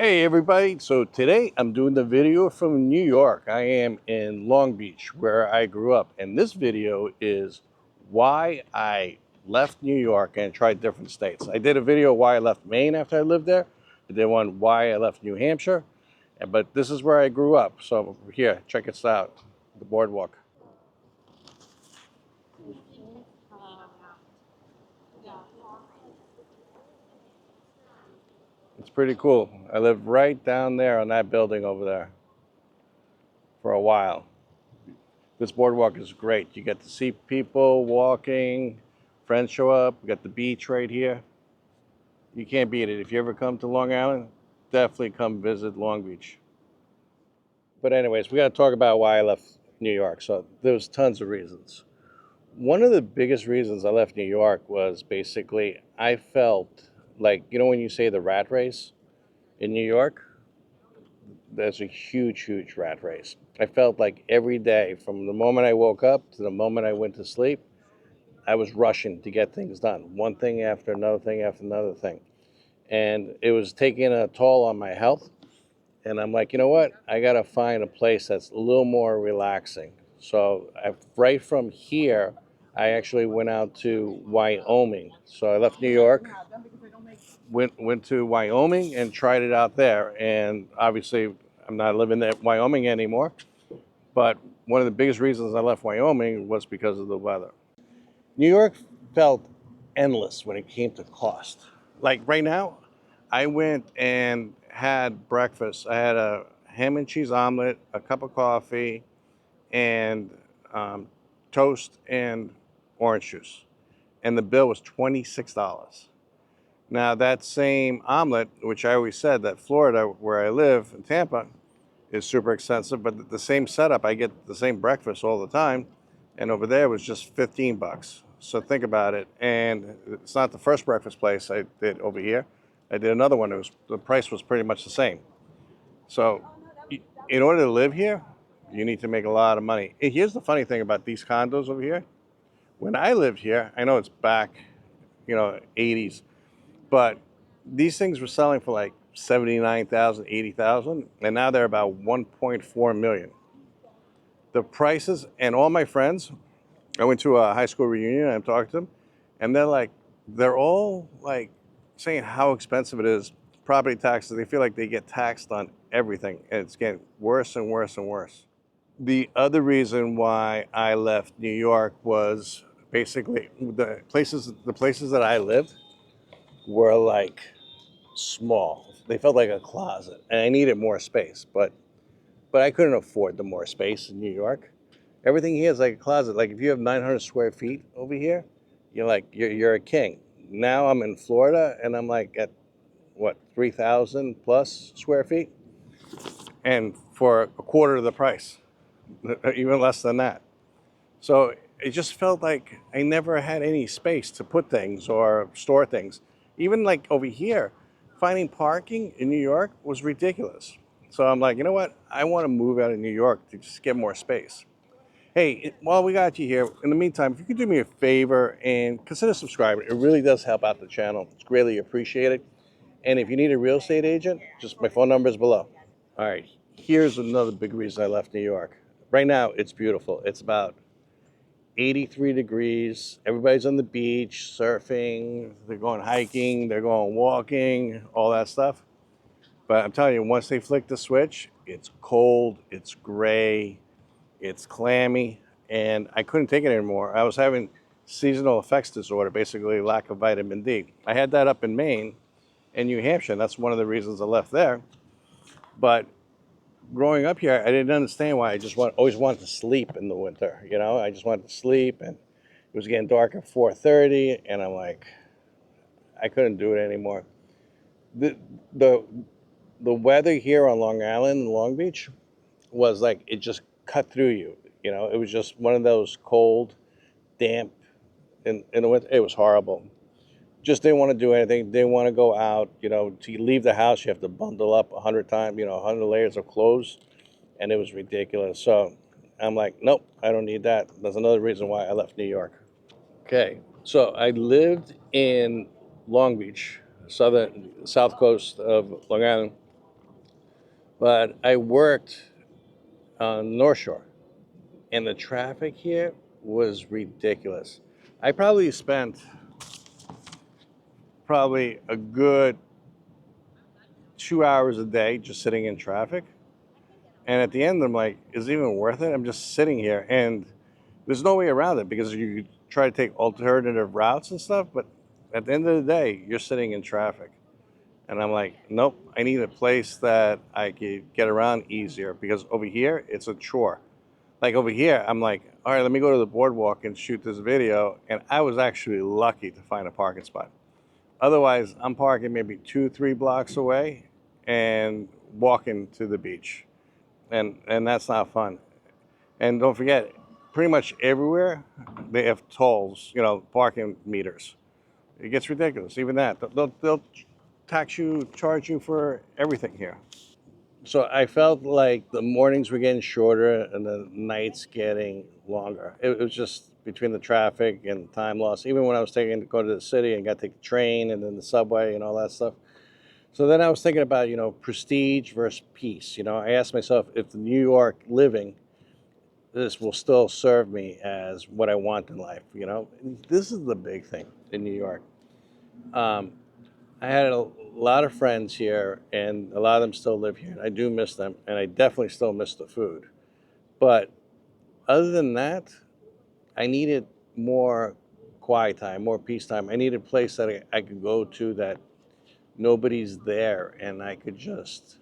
Hey everybody, so today I'm doing the video from New York. I am in Long Beach where I grew up, and this video is why I left New York and tried different states. I did a video why I left Maine after I lived there. I did one why I left New Hampshire, but this is where I grew up. So here, check this out, the boardwalk. It's pretty cool. I lived right down there on that building over there for a while. This boardwalk is great. You get to see people walking, friends show up, we got the beach right here. You can't beat it. If you ever come to Long Island, definitely come visit Long Beach. But anyways, we got to talk about why I left New York. So there's tons of reasons. One of the biggest reasons I left New York was basically I felt like, when you say the rat race in New York, there's a huge, huge rat race. I felt like every day, from the moment I woke up to the moment I went to sleep, I was rushing to get things done, one thing after another thing after another thing. And it was taking a toll on my health. And I'm like, you know what? I got to find a place that's a little more relaxing. So right from here, I actually went out to Wyoming. So I left New York, went to Wyoming and tried it out there. And obviously, I'm not living in Wyoming anymore. But one of the biggest reasons I left Wyoming was because of the weather. New York felt endless when it came to cost. Like right now, I went and had breakfast. I had a ham and cheese omelet, a cup of coffee, and um, toast and orange juice. And the bill was $26. Now, that same omelet, which I always said that Florida, where I live in Tampa, is super expensive, but the same setup, I get the same breakfast all the time, and over there was just 15 bucks. So think about it. And it's not the first breakfast place I did over here. I did another one. The price was pretty much the same. So in order to live here, you need to make a lot of money. And here's the funny thing about these condos over here. When I lived here, I know it's back, 80s, but these things were selling for like 79,000, 80,000, and now they're about 1.4 million. The prices, and all my friends, I went to a high school reunion and I'm talking to them, and they're all like saying how expensive it is. Property taxes, they feel like they get taxed on everything, and it's getting worse and worse and worse. The other reason why I left New York was basically the places that I lived were like small. They felt like a closet, and I needed more space, but I couldn't afford the more space in New York. Everything here is like a closet. Like if you have 900 square feet over here, you're a king. Now I'm in Florida, and I'm like at what, 3,000 plus square feet, and for a quarter of the price, even less than that. So it just felt like I never had any space to put things or store things. Even like over here, finding parking in New York was ridiculous. So I'm like, you know what? I want to move out of New York to just get more space. Hey, while we got you here, in the meantime, if you could do me a favor and consider subscribing, it really does help out the channel. It's greatly appreciated. And if you need a real estate agent, just my phone number is below. All right, here's another big reason I left New York. Right now, it's beautiful. It's about 83 degrees. Everybody's on the beach, surfing, they're going hiking, they're going walking, all that stuff. But I'm telling you, once they flick the switch, it's cold, it's gray, it's clammy, and I couldn't take it anymore. I was having seasonal effects disorder, basically lack of vitamin D. I had that up in Maine and New Hampshire, and that's one of the reasons I left there. But growing up here, I didn't understand why I just always wanted to sleep in the winter. I just wanted to sleep, and it was getting dark at 4:30, and I'm like, I couldn't do it anymore. The the the weather here on Long Island and Long Beach was like it just cut through you. It was just one of those cold, damp, in the winter. It was horrible. Just didn't want to do anything. Didn't want to go out. To leave the house, you have to bundle up 100 times. 100 layers of clothes, and it was ridiculous. So I'm like, nope, I don't need that. That's another reason why I left New York. Okay, so I lived in Long Beach, south coast of Long Island, But I worked on North Shore, and the traffic here was ridiculous. I probably spent probably a good 2 hours a day just sitting in traffic. And at the end, I'm like, is it even worth it? I'm just sitting here, and there's no way around it because you try to take alternative routes and stuff. But at the end of the day, you're sitting in traffic. And I'm like, nope, I need a place that I could get around easier because over here, it's a chore. Like over here, I'm like, all right, let me go to the boardwalk and shoot this video. And I was actually lucky to find a parking spot. Otherwise, I'm parking maybe 2, 3 blocks away and walking to the beach. And that's not fun. And don't forget, pretty much everywhere they have tolls, parking meters. It gets ridiculous. Even that, they'll tax you, charge you for everything here. So I felt like the mornings were getting shorter and the nights getting longer. It was just between the traffic and time loss. Even when I was taking to go to the city and got to take the train and then the subway and all that stuff. So then I was thinking about, prestige versus peace. I asked myself if the New York living, this will still serve me as what I want in life. This is the big thing in New York. Um, I had a lot of friends here, and a lot of them still live here. And I do miss them, and I definitely still miss the food. But other than that, I needed more quiet time, more peace time. I needed a place that I could go to that nobody's there, and I could just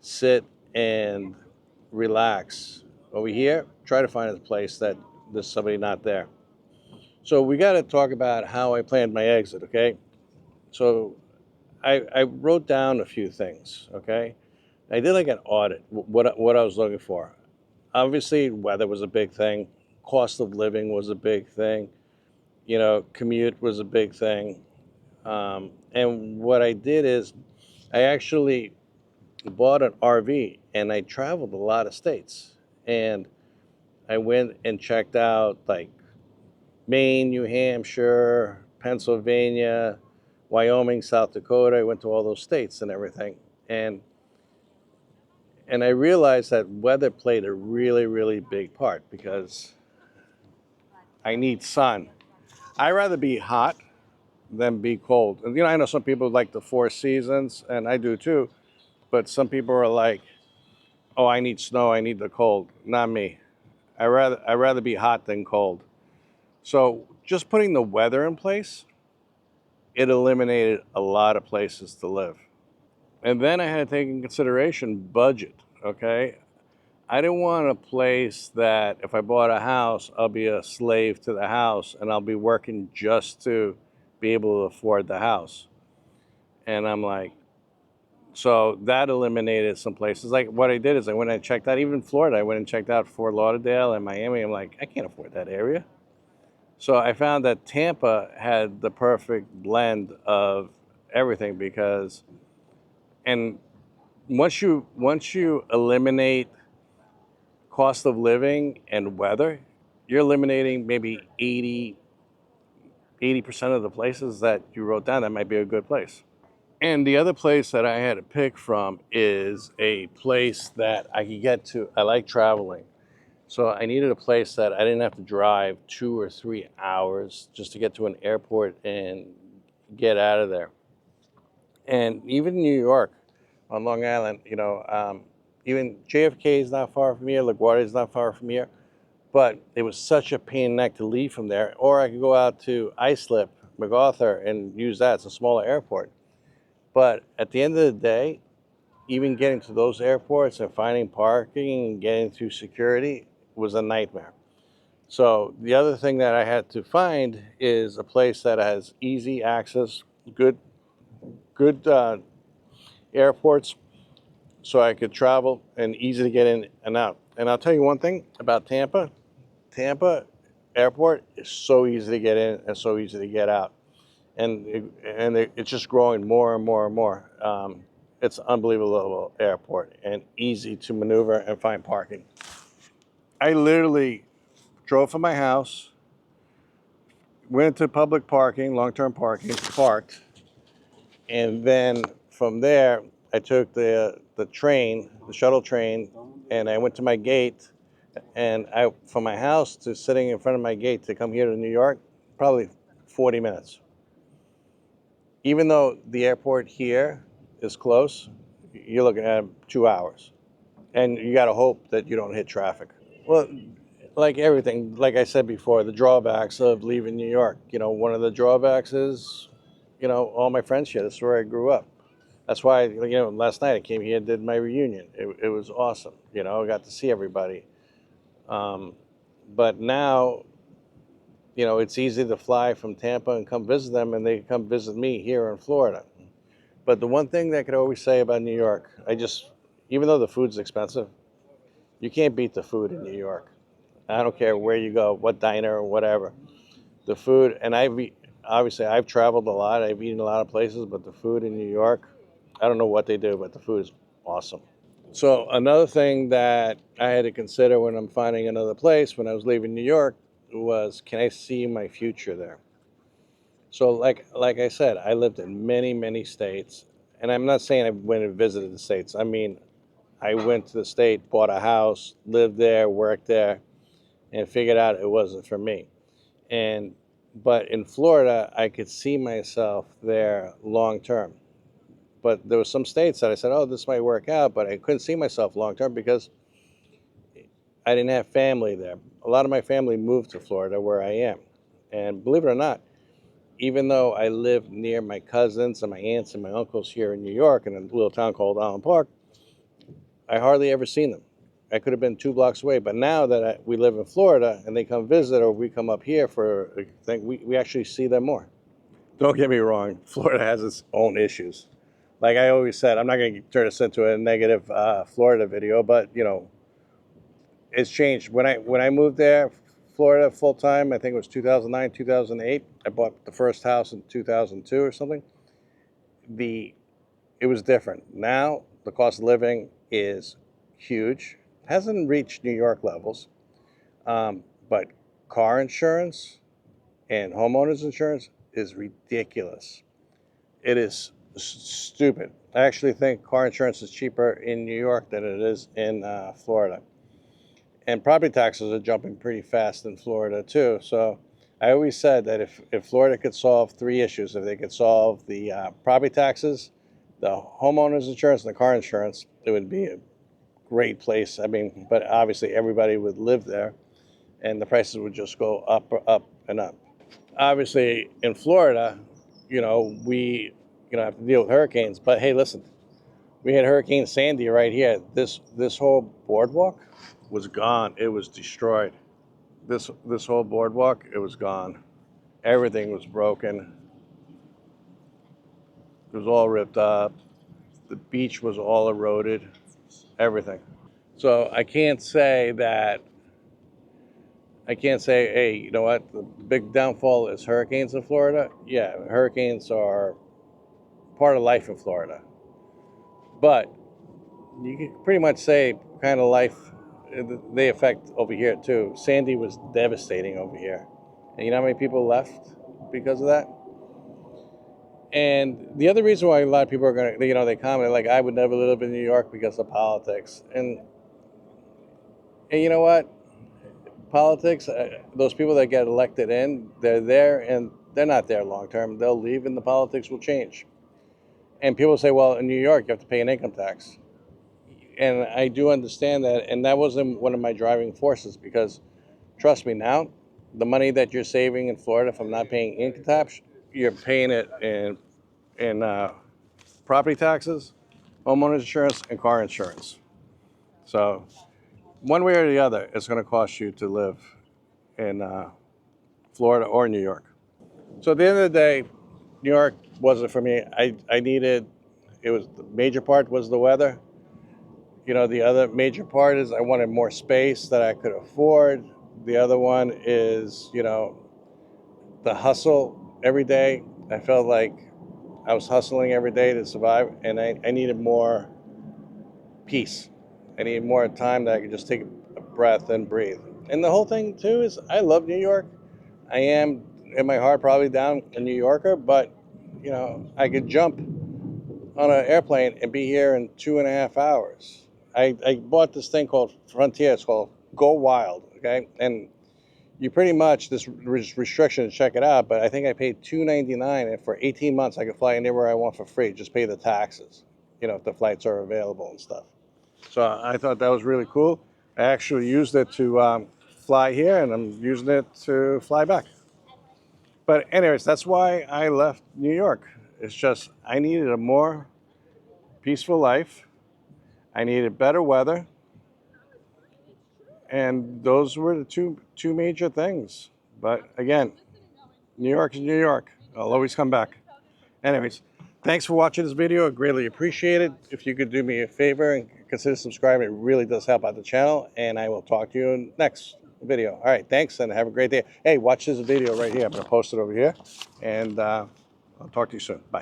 sit and relax. Over here, try to find a place that there's somebody not there. So we got to talk about how I planned my exit, okay? So I wrote down a few things, okay? I did like an audit, what I was looking for. Obviously, weather was a big thing. Cost of living was a big thing. Commute was a big thing. And what I did is I actually bought an RV and I traveled a lot of states. And I went and checked out like Maine, New Hampshire, Pennsylvania, Wyoming, South Dakota. I went to all those states and everything. And and I realized that weather played a really, really big part because I need sun. I'd rather be hot than be cold. And I know some people like the four seasons, and I do too. But some people are like, "Oh, I need snow. I need the cold." Not me. I rather be hot than cold. So just putting the weather in place, it eliminated a lot of places to live. And then I had to take in consideration budget. Okay, I didn't want a place that if I bought a house, I'll be a slave to the house and I'll be working just to be able to afford the house. And I'm like, so that eliminated some places. Like what I did is I went and checked out, even Florida, I went and checked out Fort Lauderdale and Miami. I'm like, I can't afford that area. So I found that Tampa had the perfect blend of everything and once you eliminate cost of living and weather, you're eliminating maybe 80% of the places that you wrote down that might be a good place. And the other place that I had to pick from is a place that I could get to. I like traveling. So I needed a place that I didn't have to drive 2 or 3 hours just to get to an airport and get out of there. And even New York on Long Island, even JFK is not far from here, LaGuardia is not far from here. But it was such a pain in the neck to leave from there. Or I could go out to Islip, MacArthur, and use that. It's a smaller airport. But at the end of the day, even getting to those airports and finding parking and getting through security was a nightmare. So the other thing that I had to find is a place that has easy access, good airports, so I could travel and easy to get in and out. And I'll tell you one thing about Tampa. Tampa Airport is so easy to get in and so easy to get out, it's just growing more and more and more. It's an unbelievable airport and easy to maneuver and find parking. I literally drove from my house, went to public parking, long-term parking, parked, and then from there I took the train, the shuttle train, and I went to my gate. And I, from my house to sitting in front of my gate to come here to New York, probably 40 minutes. Even though the airport here is close, you're looking at 2 hours. And you got to hope that you don't hit traffic. Well, like everything, like I said before, the drawbacks of leaving New York. One of the drawbacks is, all my friends here. This is where I grew up. That's why, last night I came here and did my reunion. It was awesome. I got to see everybody. Um, but now, it's easy to fly from Tampa and come visit them, and they come visit me here in Florida. But the one thing that I could always say about New York, even though the food's expensive, you can't beat the food in New York. I don't care where you go, what diner or whatever. The food, and obviously I've traveled a lot. I've eaten a lot of places, but the food in New York, I don't know what they do, but the food is awesome. So another thing that I had to consider when I'm finding another place when I was leaving New York was, can I see my future there? So like I said, I lived in many, many states, and I'm not saying I went and visited the states. I mean, I went to the state, bought a house, lived there, worked there, and figured out it wasn't for me. And but in Florida, I could see myself there long term. But there were some states that I said, "Oh, this might work out," but I couldn't see myself long term because I didn't have family there. A lot of my family moved to Florida, where I am, and believe it or not, even though I live near my cousins and my aunts and my uncles here in New York in a little town called Allen Park, I hardly ever seen them. I could have been 2 blocks away, but now that we live in Florida and they come visit or we come up here for a thing, we actually see them more. Don't get me wrong, Florida has its own issues. Like I always said, I'm not going to turn this into a negative Florida video, but it's changed. When I moved there, Florida full time, I think it was 2009, 2008. I bought the first house in 2002 or something. It was different. Now the cost of living is huge. Hasn't reached New York levels, but car insurance and homeowners insurance is ridiculous. It is stupid. I actually think car insurance is cheaper in New York than it is in Florida. And property taxes are jumping pretty fast in Florida too. So I always said that if Florida could solve three issues, if they could solve the property taxes, the homeowners insurance, and the car insurance, it would be a great place. I mean, but obviously everybody would live there and the prices would just go up, up, and up. Obviously in Florida, we have to deal with hurricanes. But hey, listen, we had Hurricane Sandy right here. This whole boardwalk was gone. It was destroyed. This whole boardwalk, it was gone. Everything was broken. It was all ripped up. The beach was all eroded. Everything. So I can't say, hey, you know what? The big downfall is hurricanes in Florida. Yeah, hurricanes are part of life in Florida. But you can pretty much say kind of life they affect over here too. Sandy was devastating over here. And you know how many people left because of that? And the other reason why a lot of people are going to, they comment like, I would never live in New York because of politics. And you know what? Politics, those people that get elected in, they're there and they're not there long term. They'll leave and the politics will change. And people say, well, in New York, you have to pay an income tax. And I do understand that. And that wasn't one of my driving forces because trust me now, the money that you're saving in Florida from not paying income tax, you're paying it in property taxes, homeowners insurance, and car insurance. So one way or the other, it's going to cost you to live in Florida or New York. So at the end of the day, New York wasn't for me. I needed, the major part was the weather. The other major part is I wanted more space that I could afford. The other one is, the hustle every day. I felt like I was hustling every day to survive, and I needed more peace. I needed more time that I could just take a breath and breathe. And the whole thing, too, is I love New York. I am, in my heart, probably down a New Yorker, but, I could jump on an airplane and be here in 2.5 hours. I bought this thing called Frontier. It's called Go Wild, okay? And you pretty much, this restriction, check it out, but I think I paid $2.99, and for 18 months I could fly anywhere I want for free. Just pay the taxes, if the flights are available and stuff. So I thought that was really cool. I actually used it to fly here, and I'm using it to fly back. But anyways, that's why I left New York. It's just I needed a more peaceful life. I needed better weather, and those were the two major things. But again, New York is New York. I'll always come back. Anyways, thanks for watching this video. I greatly appreciate it. If you could do me a favor and consider subscribing, it really does help out the channel. And I will talk to you in next video. All right, thanks, and have a great day. Hey, watch this video right here. I'm going to post it over here, and I'll talk to you soon. Bye.